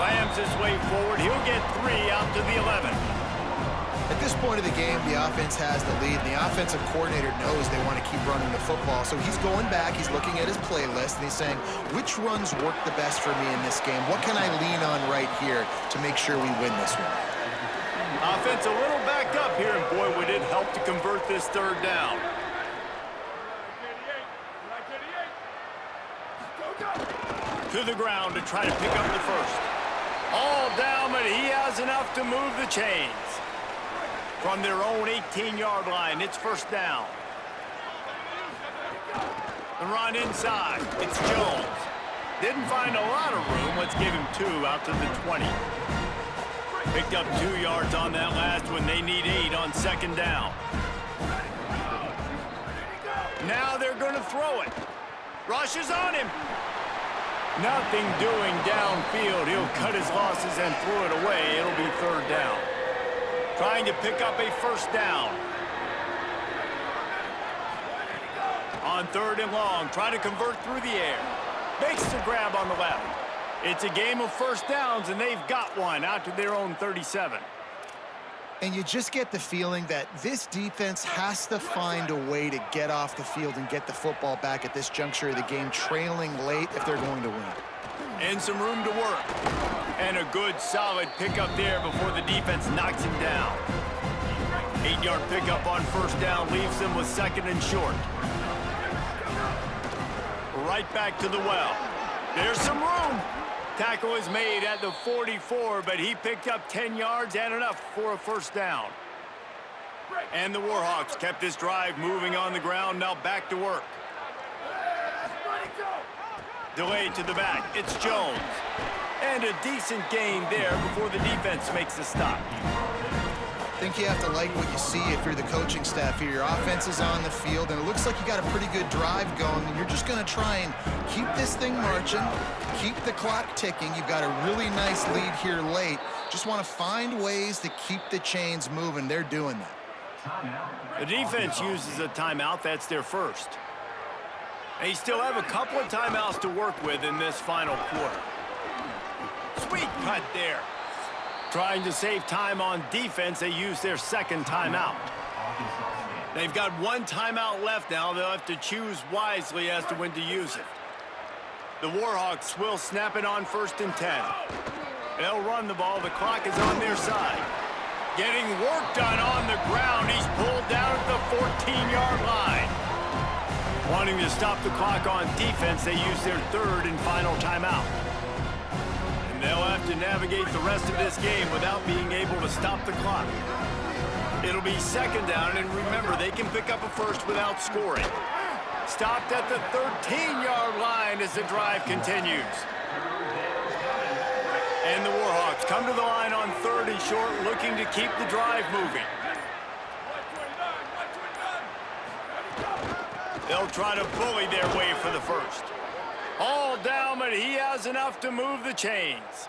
slams his way forward. He'll get 3 out to the 11. At this point of the game, the offense has the lead, and the offensive coordinator knows they want to keep running the football. So he's going back, he's looking at his playlist, and he's saying, which runs work the best for me in this game? What can I lean on right here to make sure we win this one? Offense a little back up here, and boy, would it help to convert this third down. To the ground to try to pick up the first. All down, but he has enough to move the chains. From their own 18-yard line, it's first down. The run inside. It's Jones. Didn't find a lot of room. Let's give him 2 out to the 20. Picked up 2 yards on that last one. They need 8 on second down. Now they're going to throw it. Rushes on him. Nothing doing downfield. He'll cut his losses and throw it away. It'll be third down. Trying to pick up a first down. On third and long, trying to convert through the air. Makes the grab on the left. It's a game of first downs, and they've got one out to their own 37. And you just get the feeling that this defense has to find a way to get off the field and get the football back at this juncture of the game, trailing late if they're going to win. And some room to work. And a good, solid pickup there before the defense knocks him down. 8-yard pickup on first down leaves them with second and short. Right back to the well. There's some room. Tackle is made at the 44, but he picked up 10 yards and enough for a first down. And the Warhawks kept this drive moving on the ground, now back to work. Delayed to the back, it's Jones. And a decent gain there before the defense makes a stop. I think you have to like what you see if you're the coaching staff here. Your offense is on the field, and it looks like you got a pretty good drive going, and you're just going to try and keep this thing marching, keep the clock ticking. You've got a really nice lead here late. Just want to find ways to keep the chains moving. They're doing that. The defense uses a timeout. That's their first. They still have a couple of timeouts to work with in this final quarter. Sweet cut there. Trying to save time on defense, they use their second timeout. They've got one timeout left now. They'll have to choose wisely as to when to use it. The Warhawks will snap it on first and 10. They'll run the ball. The clock is on their side. Getting work done on the ground. He's pulled down at the 14-yard line. Wanting to stop the clock on defense, they use their third and final timeout. They'll have to navigate the rest of this game without being able to stop the clock. It'll be second down, and remember, they can pick up a first without scoring. Stopped at the 13-yard line as the drive continues. And the Warhawks come to the line on third and short, looking to keep the drive moving. They'll try to bully their way for the first. All down, but he has enough to move the chains.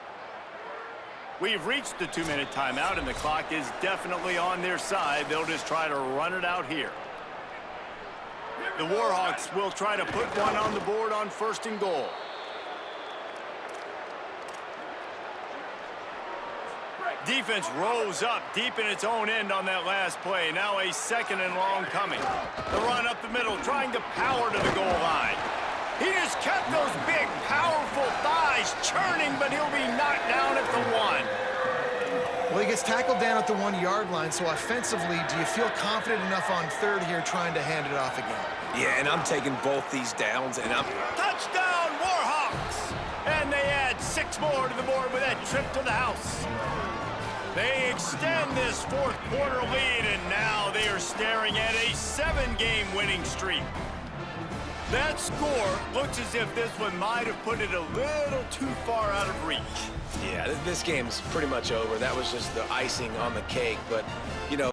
We've reached the 2-minute timeout, and the clock is definitely on their side. They'll just try to run it out here. The Warhawks will try to put one on the board on first and goal. Defense rose up deep in its own end on that last play. Now a second and long coming. The run up the middle, trying to power to the goal line. He just kept those big, powerful thighs churning, but he'll be knocked down at the 1. Well, he gets tackled down at the 1-yard line, so offensively, do you feel confident enough on third here trying to hand it off again? Yeah, and I'm taking both these downs, and I'm... Touchdown, Warhawks! And they add 6 more to the board with that trip to the house. They extend this fourth quarter lead, and now they are staring at a 7-game winning streak. That score looks as if this one might have put it a little too far out of reach. Yeah, this game's pretty much over. That was just the icing on the cake, but, you know...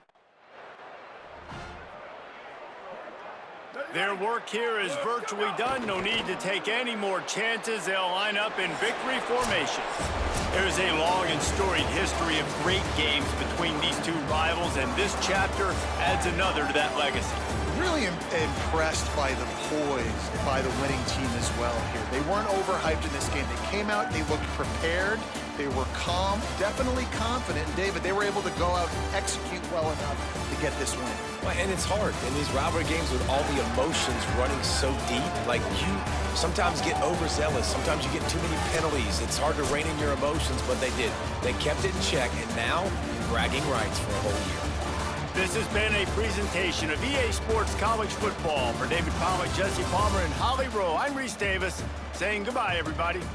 Their work here is virtually done. No need to take any more chances. They'll line up in victory formation. There's a long and storied history of great games between these two rivals, and this chapter adds another to that legacy. Really impressed by the poise by the winning team as well here. They weren't overhyped in this game. They came out, they looked prepared, They were calm, definitely confident. And David, they were able to go out and execute well enough to get this win. Well, and it's hard in these rivalry games with all the emotions running so deep. Like, you sometimes get overzealous. Sometimes you get too many penalties. It's hard to rein in your emotions, but they did. They kept it in check, and now bragging rights for a whole year. This has been a presentation of EA Sports College Football. For David Pollack, Jesse Palmer, and Holly Rowe, I'm Reese Davis, saying goodbye, everybody.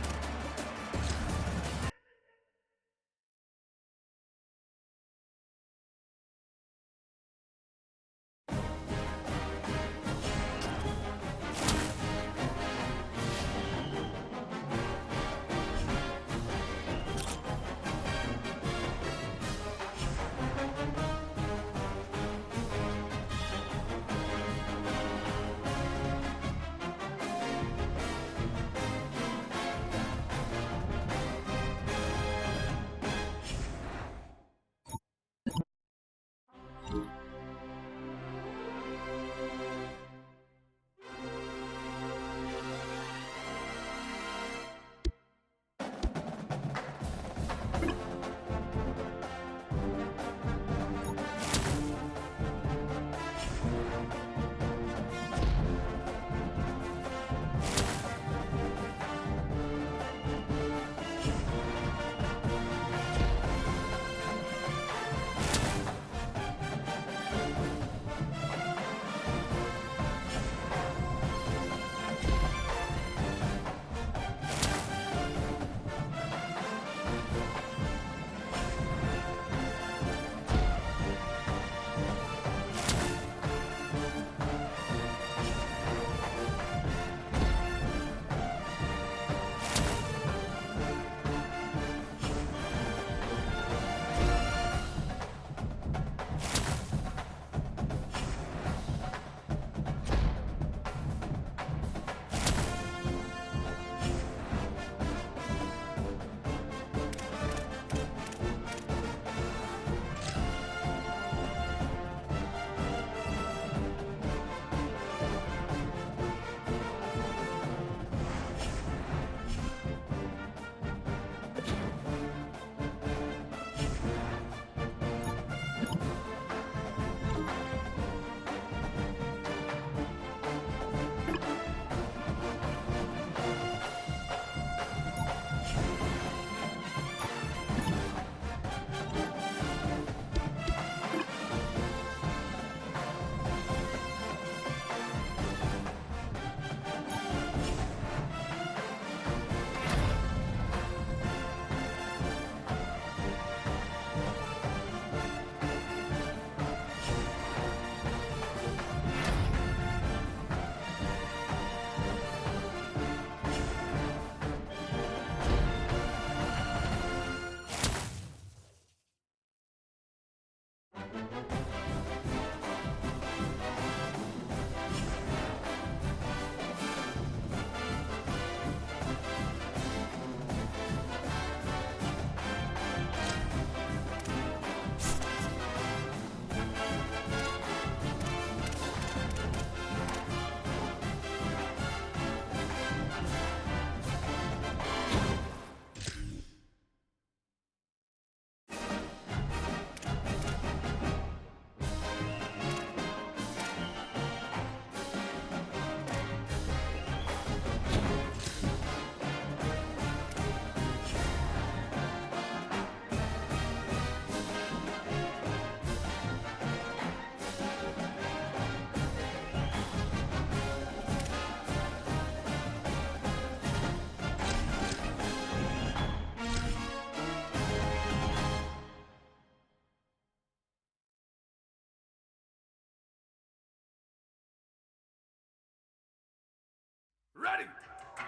Ready!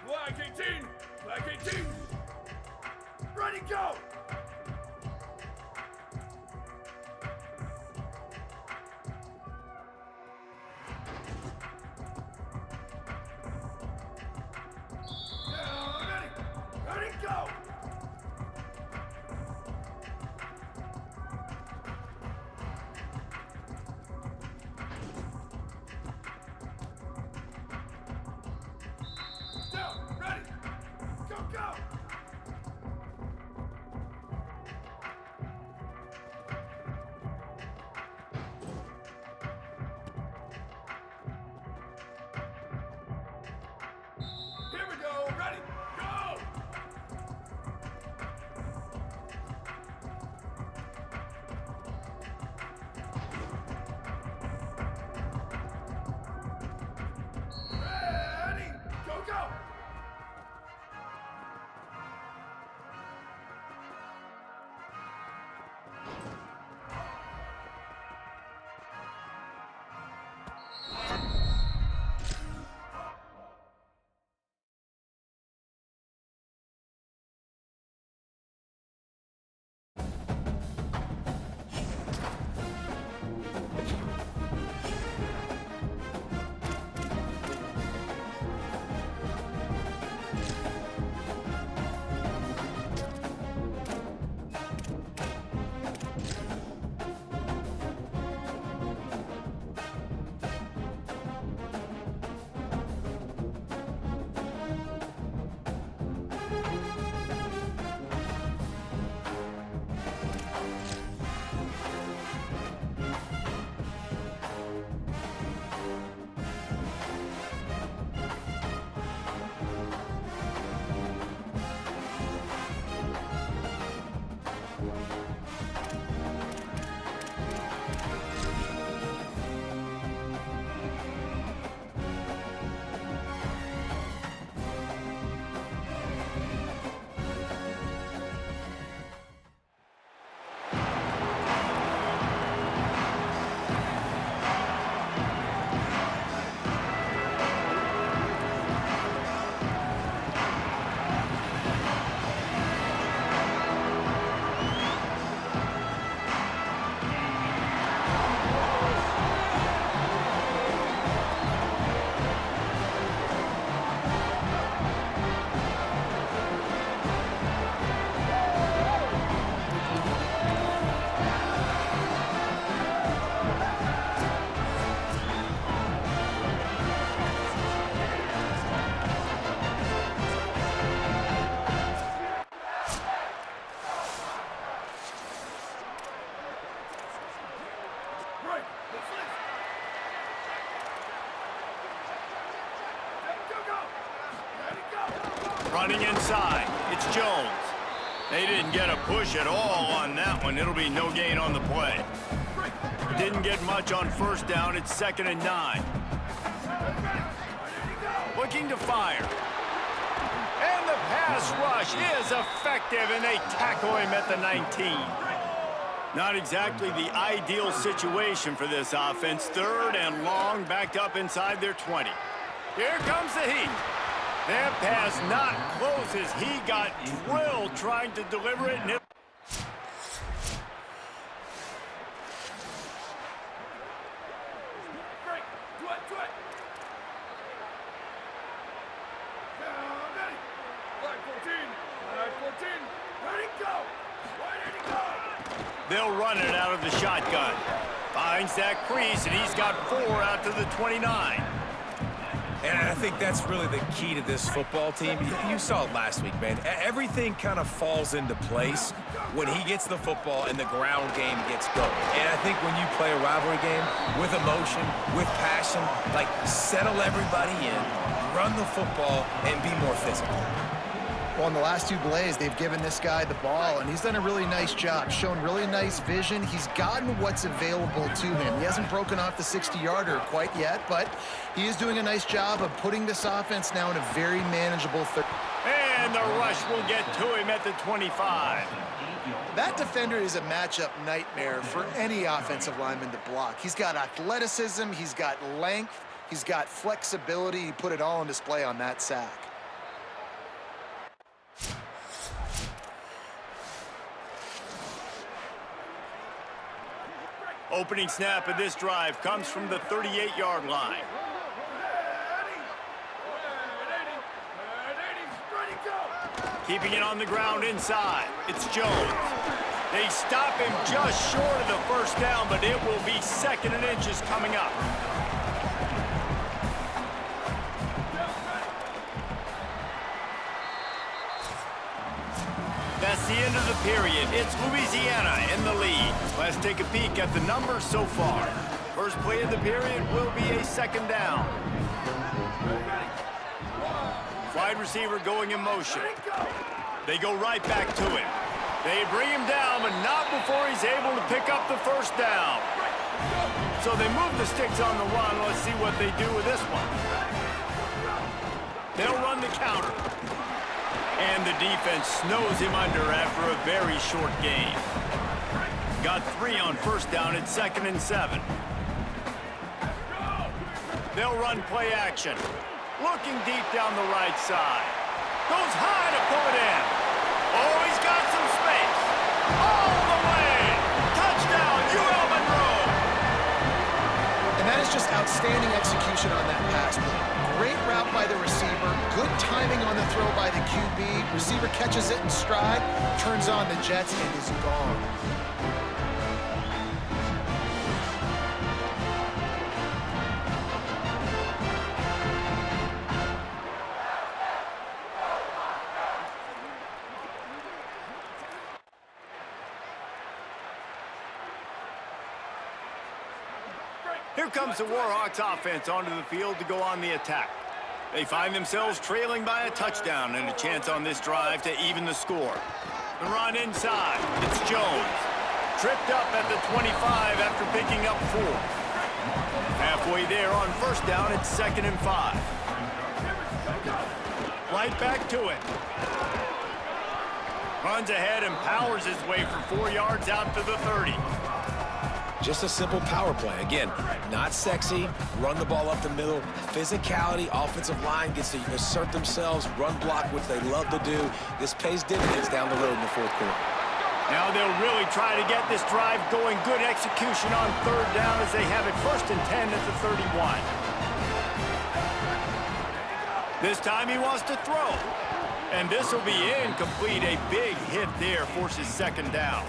Black 18! Black 18! Ready, go! Ready! Ready, go! Down! Ready! Go, go! Running inside, it's Jones. They didn't get a push at all on that one. It'll be no gain on the play. Didn't get much on first down. It's 2nd and 9. Looking to fire. And the pass rush is effective, and they tackle him at the 19. Not exactly the ideal situation for this offense. 3rd and long, backed up inside their 20. Here comes the heat. That pass not close as he got drilled trying to deliver it. They'll run it out of the shotgun. Finds that crease, and he's got 4 out to the 29. And I think that's really the key to this football team. You saw it last week, man. Everything kind of falls into place when he gets the football and the ground game gets going. And I think when you play a rivalry game with emotion, with passion, like settle everybody in, run the football, and be more physical. Well, in the last 2 plays, they've given this guy the ball, and he's done a really nice job, shown really nice vision. He's gotten what's available to him. He hasn't broken off the 60-yarder quite yet, but he is doing a nice job of putting this offense now in a very manageable third. And the rush will get to him at the 25. That defender is a matchup nightmare for any offensive lineman to block. He's got athleticism, he's got length, he's got flexibility. He put it all on display on that sack. Opening snap of this drive comes from the 38-yard line. Keeping it on the ground inside. It's Jones. They stop him just short of the first down, but it will be 2nd and inches coming up. That's the end of the period. It's Louisiana in the lead. Let's take a peek at the numbers so far. First play of the period will be a 2nd down. Wide receiver going in motion. They go right back to him. They bring him down, but not before he's able to pick up the first down. So they move the sticks on the run. Let's see what they do with this one. They'll run the counter. And the defense snows him under after a very short game. Got 3 on first down at 2nd and 7. They'll run play action. Looking deep down the right side. Goes high to pull it in. Oh, he's got some space. All the way. Touchdown, UL Monroe. And that is just outstanding execution on that pass play. Great route by the receiver, good timing on the throw by the QB. Receiver catches it in stride, turns on the jets, and is gone. Here comes the Warhawks offense onto the field to go on the attack. They find themselves trailing by a touchdown and a chance on this drive to even the score. The run inside. It's Jones. Tripped up at the 25 after picking up 4. Halfway there on first down, it's 2nd and 5. Right back to it. Runs ahead and powers his way for 4 yards out to the 30. Just a simple power play. Again, not sexy, run the ball up the middle. Physicality, offensive line gets to assert themselves, run block, which they love to do. This pays dividends down the road in the 4th quarter. Now they'll really try to get this drive going. Good execution on 3rd down as they have it 1st and 10 at the 31. This time he wants to throw. And this will be incomplete. A big hit there forces 2nd down.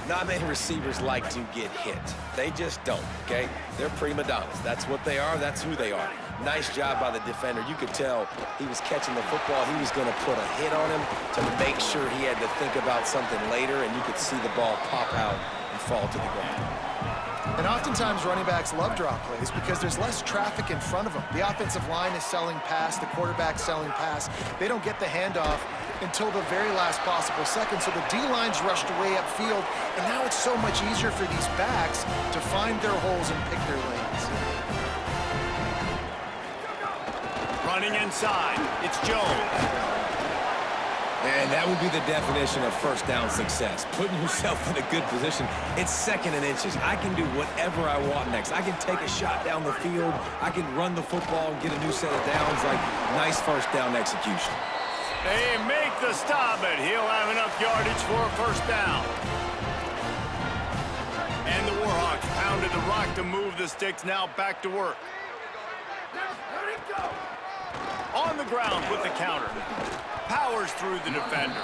Not many receivers like to get hit. They just don't, okay? They're prima donnas. That's what they are. That's who they are. Nice job by the defender. You could tell he was catching the football. He was going to put a hit on him to make sure he had to think about something later, and you could see the ball pop out and fall to the ground. And oftentimes running backs love drop plays because there's less traffic in front of them. The offensive line is selling pass, the quarterback's selling pass. They don't get the handoff until the very last possible second, so the D-line's rushed away upfield, and now it's so much easier for these backs to find their holes and pick their lanes. Running inside, it's Jones. And that would be the definition of first down success. Putting yourself in a good position. It's second and inches. I can do whatever I want next. I can take a shot down the field. I can run the football and get a new set of downs. Like, nice first down execution. They make the stop, but he'll have enough yardage for a first down. And the Warhawks pounded the rock to move the sticks, now back to work. Let it go. On the ground with the counter. Powers through the defender.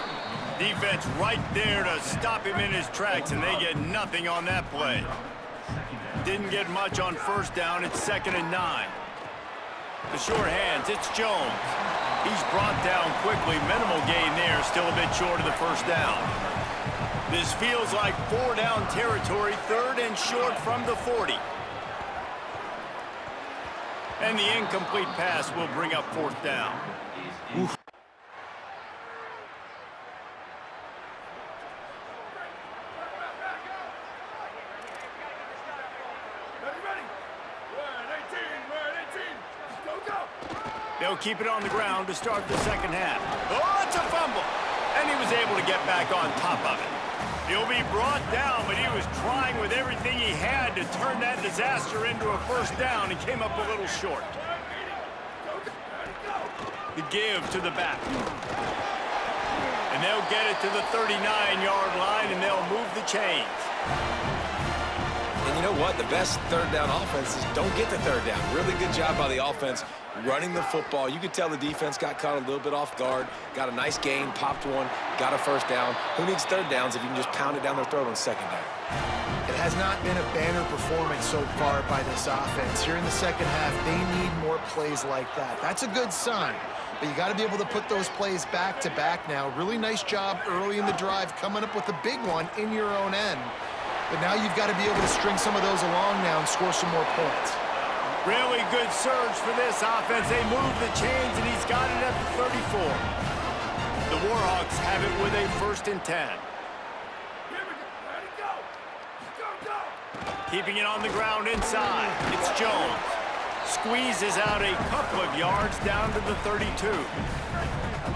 Defense right there to stop him in his tracks, and they get nothing on that play. Didn't get much on first down. It's 2nd and 9. The short hands, it's Jones. He's brought down quickly. Minimal gain there, still a bit short of the first down. This feels like 4-down territory, 3rd and short from the 40. And the incomplete pass will bring up 4th down. Oof. They'll keep it on the ground to start the second half. Oh, it's a fumble. And he was able to get back on top of it. He'll be brought down, but he was trying with everything he had to turn that disaster into a first down and came up a little short. The give to the back. And they'll get it to the 39-yard line, and they'll move the chains. And you know what? The best third down offenses don't get the third down. Really good job by the offense running the football. You could tell the defense got caught a little bit off guard, got a nice gain, popped one, got a first down. Who needs third downs if you can just pound it down their throat on second down? It has not been a banner performance so far by this offense. Here in the second half, they need more plays like that. That's a good sign, but you got to be able to put those plays back to back now. Really nice job early in the drive, coming up with a big one in your own end. But now you've got to be able to string some of those along now and score some more points. Really good surge for this offense. They move the chains, and he's got it at the 34. The Warhawks have it with a 1st and 10. Keeping it on the ground inside. It's Jones. Squeezes out a couple of yards down to the 32.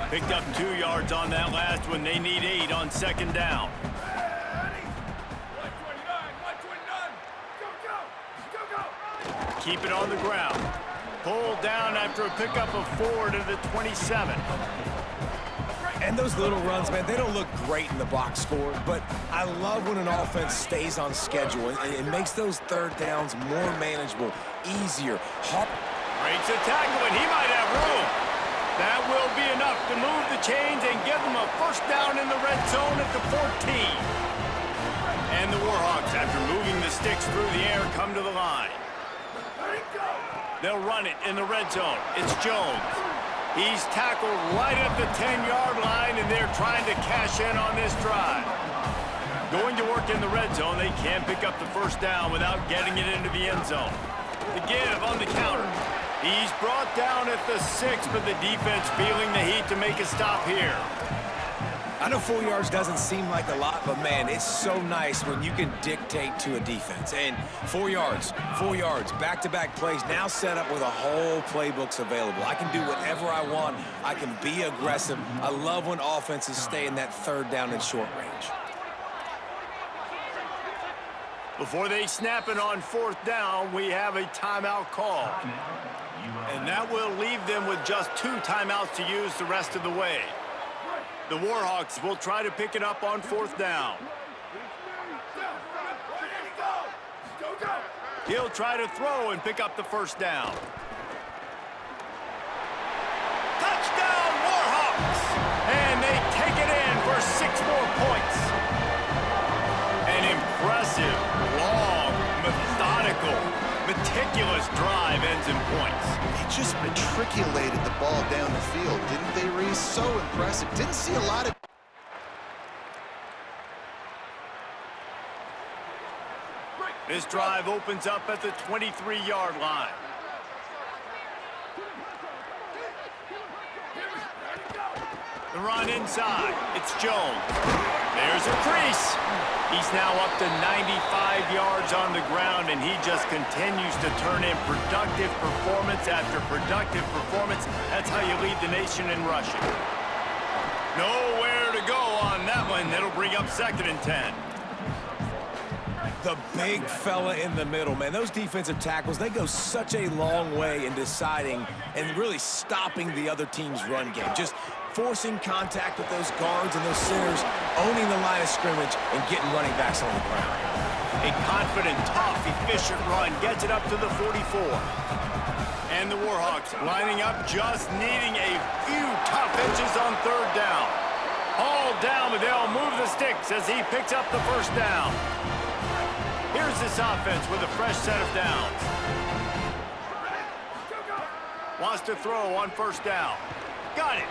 Picked up 2 yards on that last one. They need 8 on second down. Keep it on the ground. Pulled down after a pickup of 4 to the 27. And those little runs, man, they don't look great in the box score, but I love when an offense stays on schedule and it makes those third downs more manageable, easier. Breaks a tackle, and he might have room. That will be enough to move the chains and give them a first down in the red zone at the 14. And the Warhawks, after moving the sticks through the air, come to the line. They'll run it in the red zone. It's Jones. He's tackled right at the 10-yard line, and they're trying to cash in on this drive. Going to work in the red zone, they can't pick up the first down without getting it into the end zone. The give on the counter. He's brought down at the 6, but the defense feeling the heat to make a stop here. I know 4 yards doesn't seem like a lot, but man, it's so nice when you can dictate to a defense. And 4 yards, back-to-back plays, now set up with a whole playbooks available. I can do whatever I want. I can be aggressive. I love when offenses stay in that third down and short range. Before they snap it on 4th down, we have a timeout call. And that will leave them with just 2 timeouts to use the rest of the way. The Warhawks will try to pick it up on 4th down. He'll try to throw and pick up the first down. Touchdown, Warhawks! And they take it in for 6 more points. An impressive, long, methodical, meticulous drive ends in points. They just matriculated the ball down the field, didn't they, Reese? So impressive. Didn't see a lot of... This drive opens up at the 23-yard line. The run inside. It's Jones. There's a crease. He's now up to 95 yards on the ground, and he just continues to turn in productive performance after productive performance. That's how you lead the nation in rushing. Nowhere to go on that one. It'll bring up 2nd and 10. The big fella in the middle, man. Those defensive tackles, they go such a long way in deciding and really stopping the other team's run game. Just forcing contact with those guards and those centers, owning the line of scrimmage, and getting running backs on the ground. A confident, tough, efficient run gets it up to the 44. And the Warhawks lining up, just needing a few tough inches on 3rd down. All down, but they'll move the sticks as he picks up the 1st down. Here's this offense with a fresh set of downs. Wants to throw on 1st down. Got it.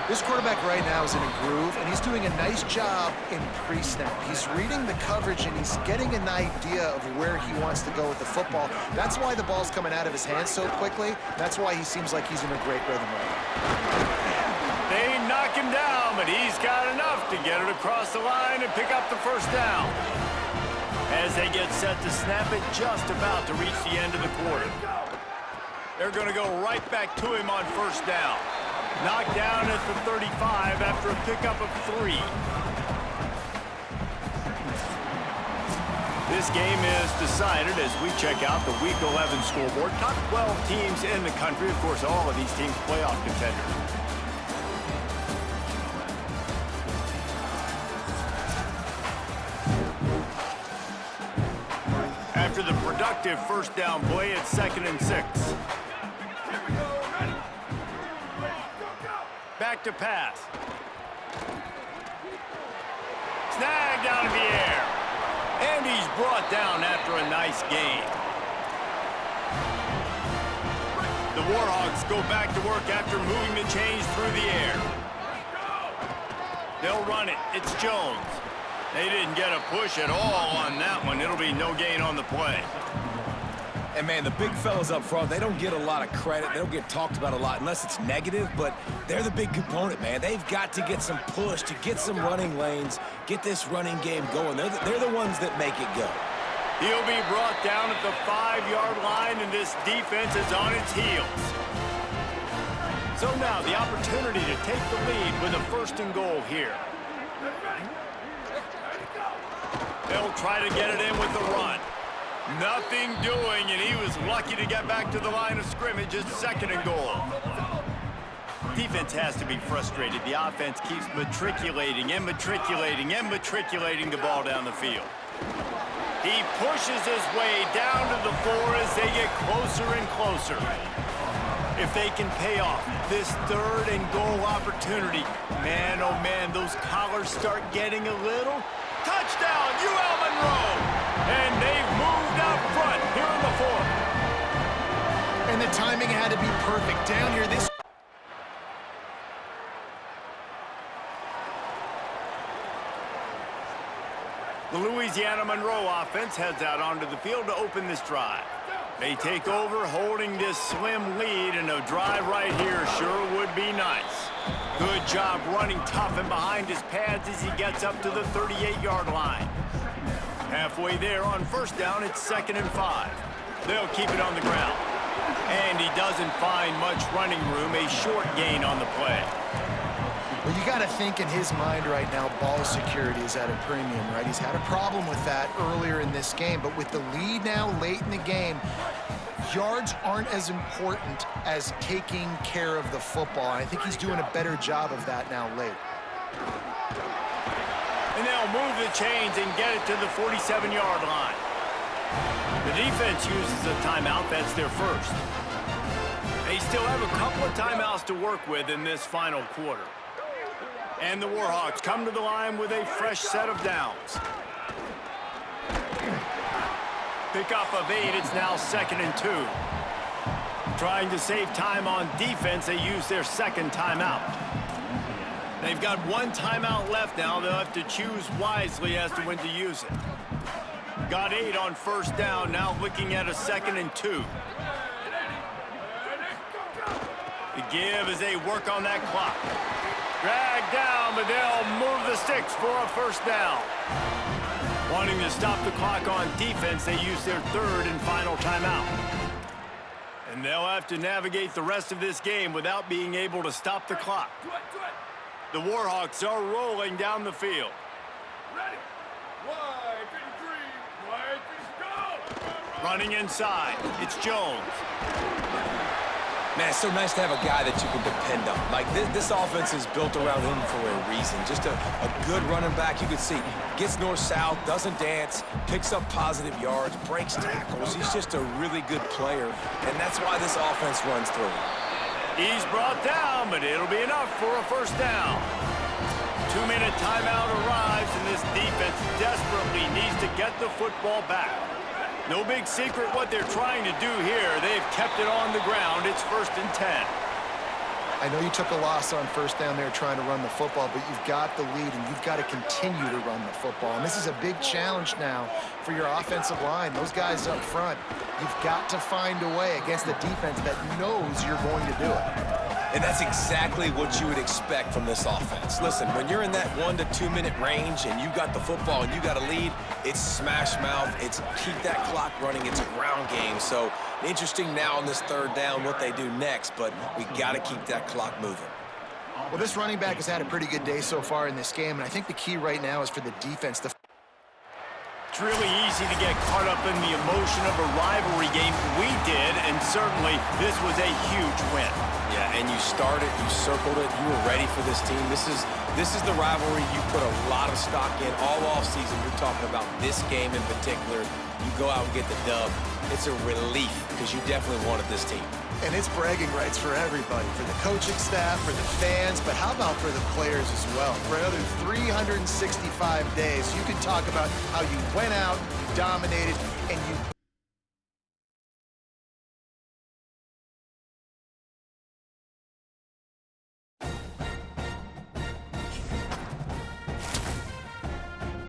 This quarterback right now is in a groove, and he's doing a nice job in pre-snap. He's reading the coverage, and he's getting an idea of where he wants to go with the football. That's why the ball's coming out of his hands so quickly. That's why he seems like he's in a great rhythm right now. They knock him down, but he's got enough to get it across the line and pick up the 1st down. As they get set to snap it, just about to reach the end of the quarter. They're going to go right back to him on 1st down. Knocked down at the 35 after a pickup of 3. This game is decided as we check out the Week 11 scoreboard. Top 12 teams in the country. Of course, all of these teams playoff contenders. After the productive 1st down play, it's 2nd and 6. Back to pass. Snagged out of the air. And he's brought down after a nice gain. The Warhawks go back to work after moving the chains through the air. They'll run it. It's Jones. They didn't get a push at all on that one. It'll be no gain on the play. And, man, the big fellas up front, they don't get a lot of credit. They don't get talked about a lot unless it's negative, but they're the big component, man. They've got to get some push, to get some running lanes, get this running game going. They're the ones that make it go. He'll be brought down at the 5-yard line, and this defense is on its heels. So now the opportunity to take the lead with a 1st and goal here. They'll try to get it in with the run. Nothing doing, and he was lucky to get back to the line of scrimmage at 2nd and goal. Defense has to be frustrated. The offense keeps matriculating and matriculating and matriculating the ball down the field. He pushes his way down to the 4 as they get closer and closer. If they can pay off this 3rd and goal opportunity, man, oh man, those collars start getting a little. Touchdown, UL Monroe! And they've moved out front here in the 4th. And the timing had to be perfect. Down here, this... The Louisiana Monroe offense heads out onto the field to open this drive. They take over holding this slim lead, and a drive right here sure would be nice. Good job running tough and behind his pads as he gets up to the 38-yard line. Halfway there on 1st down, it's 2nd and 5. They'll keep it on the ground. And he doesn't find much running room, a short gain on the play. Well, you got to think in his mind right now, ball security is at a premium, right? He's had a problem with that earlier in this game, but with the lead now late in the game, yards aren't as important as taking care of the football. I think he's doing a better job of that now late. And they'll move the chains and get it to the 47-yard line. The defense uses a timeout. That's their 1st. They still have a couple of timeouts to work with in this final quarter. And the Warhawks come to the line with a fresh set of downs. Pickup of 8, it's now 2nd and 2. Trying to save time on defense, they use their 2nd timeout. They've got 1 timeout left now. They'll have to choose wisely as to when to use it. Got 8 on first down, now looking at a 2nd and 2. The give as they work on that clock. Drag down, but they'll move the sticks for a first down. Wanting to stop the clock on defense, they use their 3rd and final timeout. And they'll have to navigate the rest of this game without being able to stop the clock. The Warhawks are rolling down the field. Ready. Wide 53. Wide 53. Go. Running inside, it's Jones. Man, it's so nice to have a guy that you can depend on. Like, this offense is built around him for a reason. Just a good running back. You can see, gets north-south, doesn't dance, picks up positive yards, breaks tackles. He's just a really good player, and that's why this offense runs through. He's brought down, but it'll be enough for a first down. 2-minute timeout arrives, and this defense desperately needs to get the football back. No big secret what they're trying to do here. They've kept it on the ground. It's 1st and 10. I know you took a loss on first down there trying to run the football, but you've got the lead, and you've got to continue to run the football. And this is a big challenge now for your offensive line. Those guys up front, you've got to find a way against the defense that knows you're going to do it. And that's exactly what you would expect from this offense. Listen, when you're in that 1 to 2 minute range and you got the football and you got a lead, it's smash mouth, it's keep that clock running, it's a ground game. So interesting now on this 3rd down what they do next, but we got to keep that clock moving. Well, this running back has had a pretty good day so far in this game, and I think the key right now is for the defense to... It's really easy to get caught up in the emotion of a rivalry game. We did, and certainly this was a huge win. Yeah, and you started, you circled it, you were ready for this team. This is the rivalry you put a lot of stock in all offseason. You're talking about this game in particular. You go out and get the dub. It's a relief because you definitely wanted this team. And it's bragging rights for everybody, for the coaching staff, for the fans, but how about for the players as well? For another 365 days, you can talk about how you went out, you dominated, and you